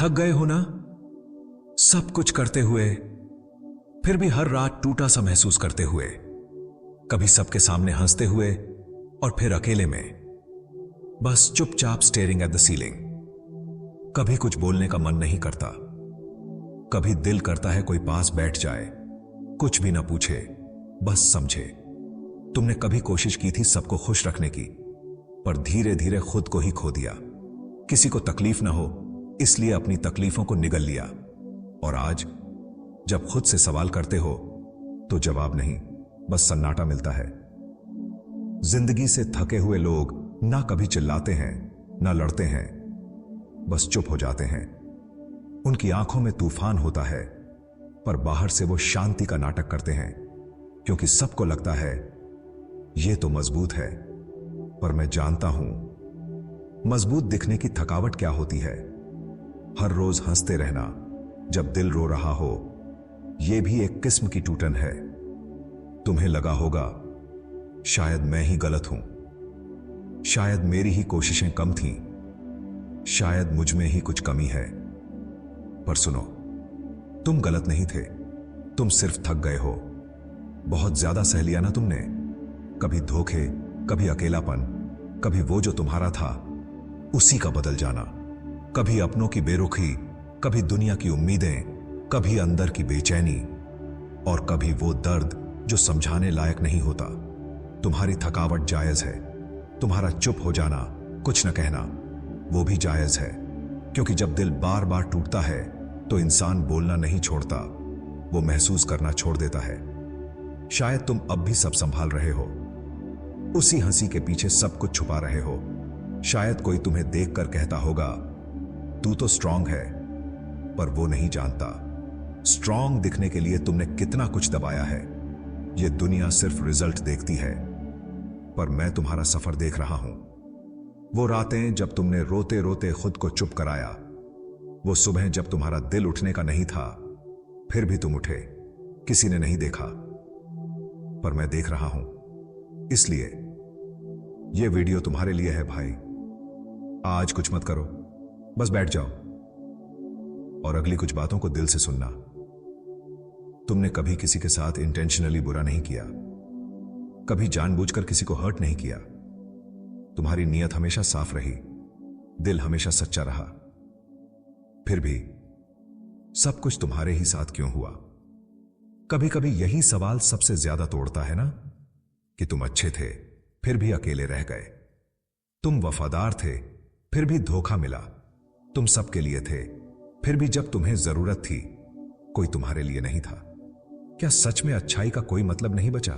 थक गए हो ना, सब कुछ करते हुए, फिर भी हर रात टूटा सा महसूस करते हुए, कभी सबके सामने हंसते हुए और फिर अकेले में बस चुपचाप स्टेयरिंग एट द सीलिंग। कभी कुछ बोलने का मन नहीं करता, कभी दिल करता है कोई पास बैठ जाए, कुछ भी ना पूछे, बस समझे। तुमने कभी कोशिश की थी सबको खुश रखने की, पर धीरे धीरे खुद को ही खो दिया। किसी को तकलीफ ना हो इसलिए अपनी तकलीफों को निगल लिया, और आज जब खुद से सवाल करते हो तो जवाब नहीं, बस सन्नाटा मिलता है। जिंदगी से थके हुए लोग ना कभी चिल्लाते हैं ना लड़ते हैं, बस चुप हो जाते हैं। उनकी आंखों में तूफान होता है, पर बाहर से वो शांति का नाटक करते हैं, क्योंकि सबको लगता है ये तो मजबूत है। पर मैं जानता हूं मजबूत दिखने की थकावट क्या होती है। हर रोज हंसते रहना जब दिल रो रहा हो, यह भी एक किस्म की टूटन है। तुम्हें लगा होगा शायद मैं ही गलत हूं, शायद मेरी ही कोशिशें कम थीं, शायद मुझ में ही कुछ कमी है। पर सुनो, तुम गलत नहीं थे, तुम सिर्फ थक गए हो। बहुत ज्यादा सह लिया ना तुमने, कभी धोखे, कभी अकेलापन, कभी वो जो तुम्हारा था उसी का बदल जाना, कभी अपनों की बेरुखी, कभी दुनिया की उम्मीदें, कभी अंदर की बेचैनी, और कभी वो दर्द जो समझाने लायक नहीं होता। तुम्हारी थकावट जायज है, तुम्हारा चुप हो जाना, कुछ न कहना, वो भी जायज है, क्योंकि जब दिल बार बार टूटता है तो इंसान बोलना नहीं छोड़ता, वो महसूस करना छोड़ देता है। शायद तुम अब भी सब संभाल रहे हो, उसी हंसी के पीछे सब कुछ छुपा रहे हो। शायद कोई तुम्हें देखकर कहता होगा तू तो स्ट्रांग है, पर वो नहीं जानता स्ट्रांग दिखने के लिए तुमने कितना कुछ दबाया है। ये दुनिया सिर्फ रिजल्ट देखती है, पर मैं तुम्हारा सफर देख रहा हूं। वो रातें जब तुमने रोते रोते खुद को चुप कराया, वो सुबह जब तुम्हारा दिल उठने का नहीं था फिर भी तुम उठे, किसी ने नहीं देखा, पर मैं देख रहा हूं। इसलिए यह वीडियो तुम्हारे लिए है भाई। आज कुछ मत करो, बस बैठ जाओ और अगली कुछ बातों को दिल से सुनना। तुमने कभी किसी के साथ इंटेंशनली बुरा नहीं किया, कभी जानबूझकर किसी को हर्ट नहीं किया। तुम्हारी नीयत हमेशा साफ रही, दिल हमेशा सच्चा रहा। फिर भी सब कुछ तुम्हारे ही साथ क्यों हुआ? कभी कभी यही सवाल सबसे ज्यादा तोड़ता है ना, कि तुम अच्छे थे फिर भी अकेले रह गए, तुम वफादार थे फिर भी धोखा मिला, तुम सबके लिए थे फिर भी जब तुम्हें जरूरत थी कोई तुम्हारे लिए नहीं था। क्या सच में अच्छाई का कोई मतलब नहीं बचा?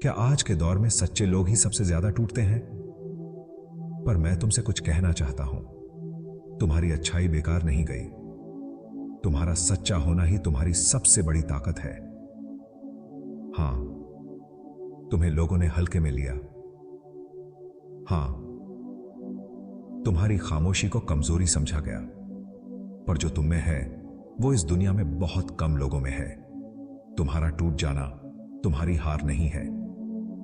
क्या आज के दौर में सच्चे लोग ही सबसे ज्यादा टूटते हैं? पर मैं तुमसे कुछ कहना चाहता हूं, तुम्हारी अच्छाई बेकार नहीं गई, तुम्हारा सच्चा होना ही तुम्हारी सबसे बड़ी ताकत है। हां, तुम्हें लोगों ने हल्के में लिया, हां, तुम्हारी खामोशी को कमजोरी समझा गया, पर जो तुम में है वो इस दुनिया में बहुत कम लोगों में है। तुम्हारा टूट जाना तुम्हारी हार नहीं है,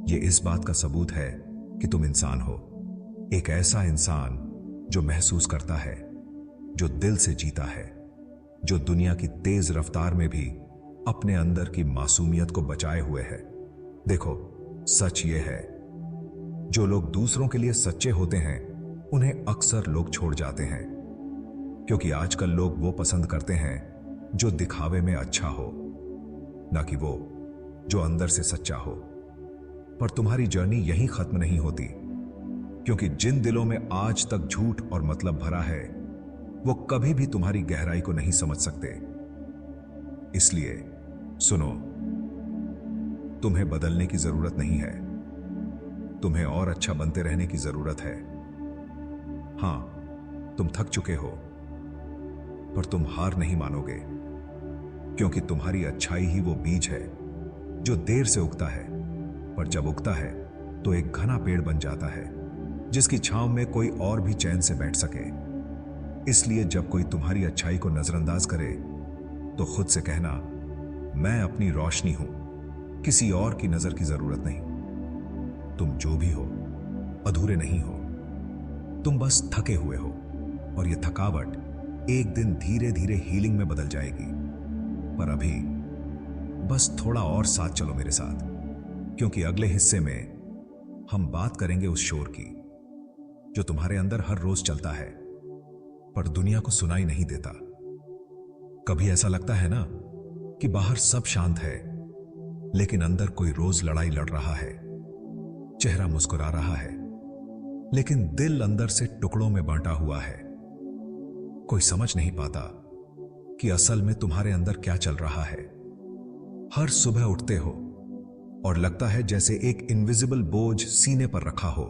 यह इस बात का सबूत है कि तुम इंसान हो, एक ऐसा इंसान जो महसूस करता है, जो दिल से जीता है, जो दुनिया की तेज रफ्तार में भी अपने अंदर की मासूमियत को बचाए हुए है। देखो, सच ये है, जो लोग दूसरों के लिए सच्चे होते हैं उन्हें अक्सर लोग छोड़ जाते हैं, क्योंकि आजकल लोग वो पसंद करते हैं जो दिखावे में अच्छा हो, ना कि वो जो अंदर से सच्चा हो। पर तुम्हारी जर्नी यहीं खत्म नहीं होती, क्योंकि जिन दिलों में आज तक झूठ और मतलब भरा है वो कभी भी तुम्हारी गहराई को नहीं समझ सकते। इसलिए सुनो, तुम्हें बदलने की जरूरत नहीं है, तुम्हें और अच्छा बनते रहने की जरूरत है। हां, तुम थक चुके हो, पर तुम हार नहीं मानोगे, क्योंकि तुम्हारी अच्छाई ही वो बीज है जो देर से उगता है, पर जब उगता है तो एक घना पेड़ बन जाता है जिसकी छांव में कोई और भी चैन से बैठ सके। इसलिए जब कोई तुम्हारी अच्छाई को नजरअंदाज करे तो खुद से कहना, मैं अपनी रोशनी हूं, किसी और की नजर की जरूरत नहीं। तुम जो भी हो अधूरे नहीं हो, तुम बस थके हुए हो, और यह थकावट एक दिन धीरे धीरे हीलिंग में बदल जाएगी। पर अभी बस थोड़ा और साथ चलो मेरे साथ, क्योंकि अगले हिस्से में हम बात करेंगे उस शोर की जो तुम्हारे अंदर हर रोज चलता है पर दुनिया को सुनाई नहीं देता। कभी ऐसा लगता है ना कि बाहर सब शांत है, लेकिन अंदर कोई रोज लड़ाई लड़ रहा है। चेहरा मुस्कुरा रहा है, लेकिन दिल अंदर से टुकड़ों में बांटा हुआ है। कोई समझ नहीं पाता कि असल में तुम्हारे अंदर क्या चल रहा है। हर सुबह उठते हो और लगता है जैसे एक इनविजिबल बोझ सीने पर रखा हो।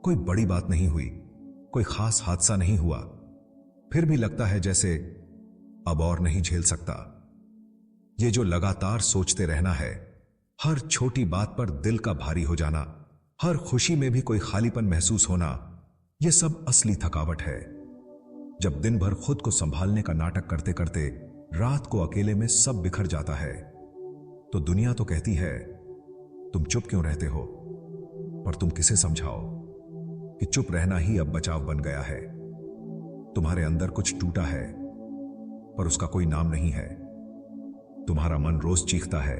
कोई बड़ी बात नहीं हुई, कोई खास हादसा नहीं हुआ, फिर भी लगता है जैसे अब और नहीं झेल सकता। ये जो लगातार सोचते रहना है, हर छोटी बात पर दिल का भारी हो जाना, हर खुशी में भी कोई खालीपन महसूस होना, यह सब असली थकावट है। जब दिन भर खुद को संभालने का नाटक करते करते रात को अकेले में सब बिखर जाता है, तो दुनिया तो कहती है तुम चुप क्यों रहते हो, पर तुम किसे समझाओ कि चुप रहना ही अब बचाव बन गया है। तुम्हारे अंदर कुछ टूटा है, पर उसका कोई नाम नहीं है। तुम्हारा मन रोज चीखता है,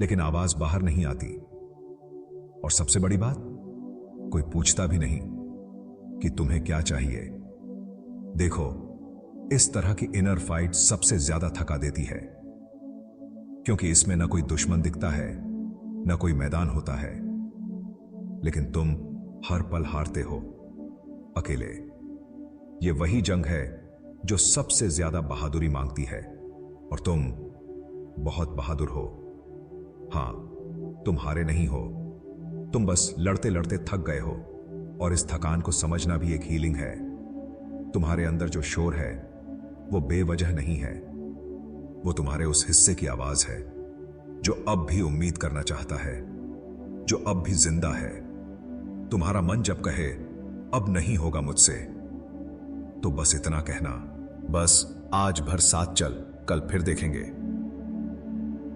लेकिन आवाज बाहर नहीं आती। और सबसे बड़ी बात, कोई पूछता भी नहीं कि तुम्हें क्या चाहिए। देखो, इस तरह की इनर फाइट सबसे ज्यादा थका देती है, क्योंकि इसमें ना कोई दुश्मन दिखता है, ना कोई मैदान होता है, लेकिन तुम हर पल हारते हो अकेले। यह वही जंग है जो सबसे ज्यादा बहादुरी मांगती है, और तुम बहुत बहादुर हो। हां, तुम हारे नहीं हो, तुम बस लड़ते लड़ते थक गए हो, और इस थकान को समझना भी एक हीलिंग है। तुम्हारे अंदर जो शोर है वो बेवजह नहीं है, वो तुम्हारे उस हिस्से की आवाज है जो अब भी उम्मीद करना चाहता है, जो अब भी जिंदा है। तुम्हारा मन जब कहे अब नहीं होगा मुझसे, तो बस इतना कहना, बस आज भर साथ चल, कल फिर देखेंगे।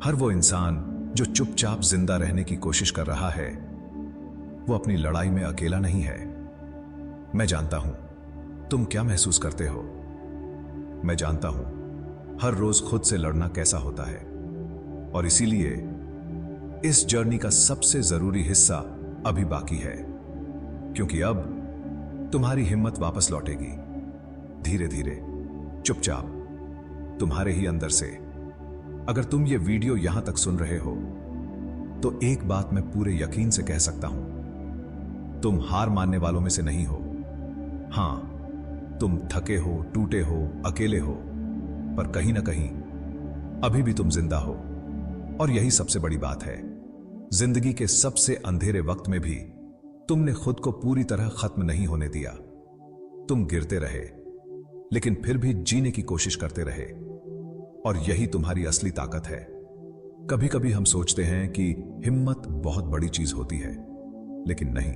हर वो इंसान जो चुपचाप जिंदा रहने की कोशिश कर रहा है, वो अपनी लड़ाई में अकेला नहीं है। मैं जानता हूं तुम क्या महसूस करते हो। मैं जानता हूं हर रोज खुद से लड़ना कैसा होता है, और इसीलिए इस जर्नी का सबसे जरूरी हिस्सा अभी बाकी है, क्योंकि अब तुम्हारी हिम्मत वापस लौटेगी, धीरे धीरे, चुपचाप, तुम्हारे ही अंदर से। अगर तुम ये वीडियो यहां तक सुन रहे हो, तो एक बात मैं पूरे यकीन से कह सकता हूं, तुम हार मानने वालों में से नहीं हो। हां, तुम थके हो, टूटे हो, अकेले हो, पर कहीं ना कहीं अभी भी तुम जिंदा हो। और यही सबसे बड़ी बात है। जिंदगी के सबसे अंधेरे वक्त में भी तुमने खुद को पूरी तरह खत्म नहीं होने दिया। तुम गिरते रहे, लेकिन फिर भी जीने की कोशिश करते रहे, और यही तुम्हारी असली ताकत है। कभी कभी हम सोचते हैं कि हिम्मत बहुत बड़ी चीज होती है, लेकिन नहीं।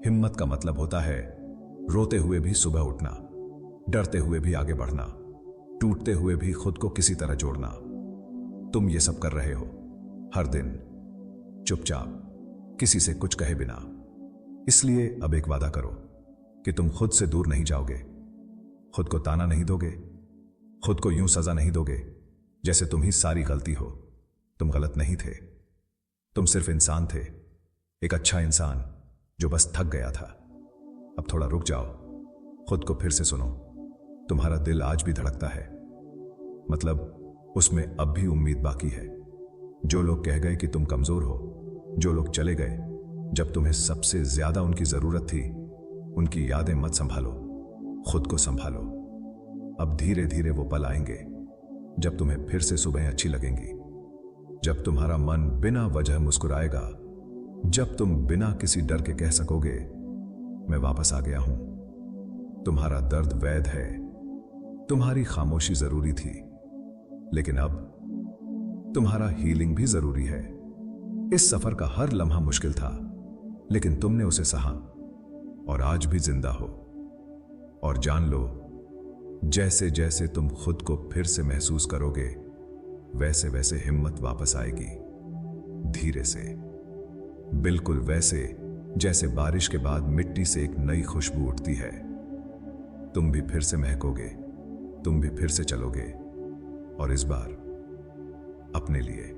हिम्मत का मतलब होता है रोते हुए भी सुबह उठना, डरते हुए भी आगे बढ़ना, टूटते हुए भी खुद को किसी तरह जोड़ना। तुम ये सब कर रहे हो हर दिन, चुपचाप, किसी से कुछ कहे बिना। इसलिए अब एक वादा करो कि तुम खुद से दूर नहीं जाओगे, खुद को ताना नहीं दोगे, खुद को यूं सजा नहीं दोगे जैसे तुम ही सारी गलती हो। तुम गलत नहीं थे, तुम सिर्फ इंसान थे, एक अच्छा इंसान जो बस थक गया था। अब थोड़ा रुक जाओ, खुद को फिर से सुनो। तुम्हारा दिल आज भी धड़कता है, मतलब उसमें अब भी उम्मीद बाकी है। जो लोग कह गए कि तुम कमजोर हो, जो लोग चले गए जब तुम्हें सबसे ज्यादा उनकी जरूरत थी, उनकी यादें मत संभालो, खुद को संभालो। अब धीरे धीरे वो पल आएंगे जब तुम्हें फिर से सुबह अच्छी लगेंगी, जब तुम्हारा मन बिना वजह मुस्कुराएगा, जब तुम बिना किसी डर के कह सकोगे मैं वापस आ गया हूं। तुम्हारा दर्द वैध है, तुम्हारी खामोशी जरूरी थी, लेकिन अब तुम्हारा हीलिंग भी जरूरी है। इस सफर का हर लम्हा मुश्किल था, लेकिन तुमने उसे सहा और आज भी जिंदा हो। और जान लो, जैसे जैसे तुम खुद को फिर से महसूस करोगे, वैसे वैसे हिम्मत वापस आएगी, धीरे से, बिल्कुल वैसे जैसे बारिश के बाद मिट्टी से एक नई खुशबू उठती है। तुम भी फिर से महकोगे, तुम भी फिर से चलोगे, और इस बार अपने लिए।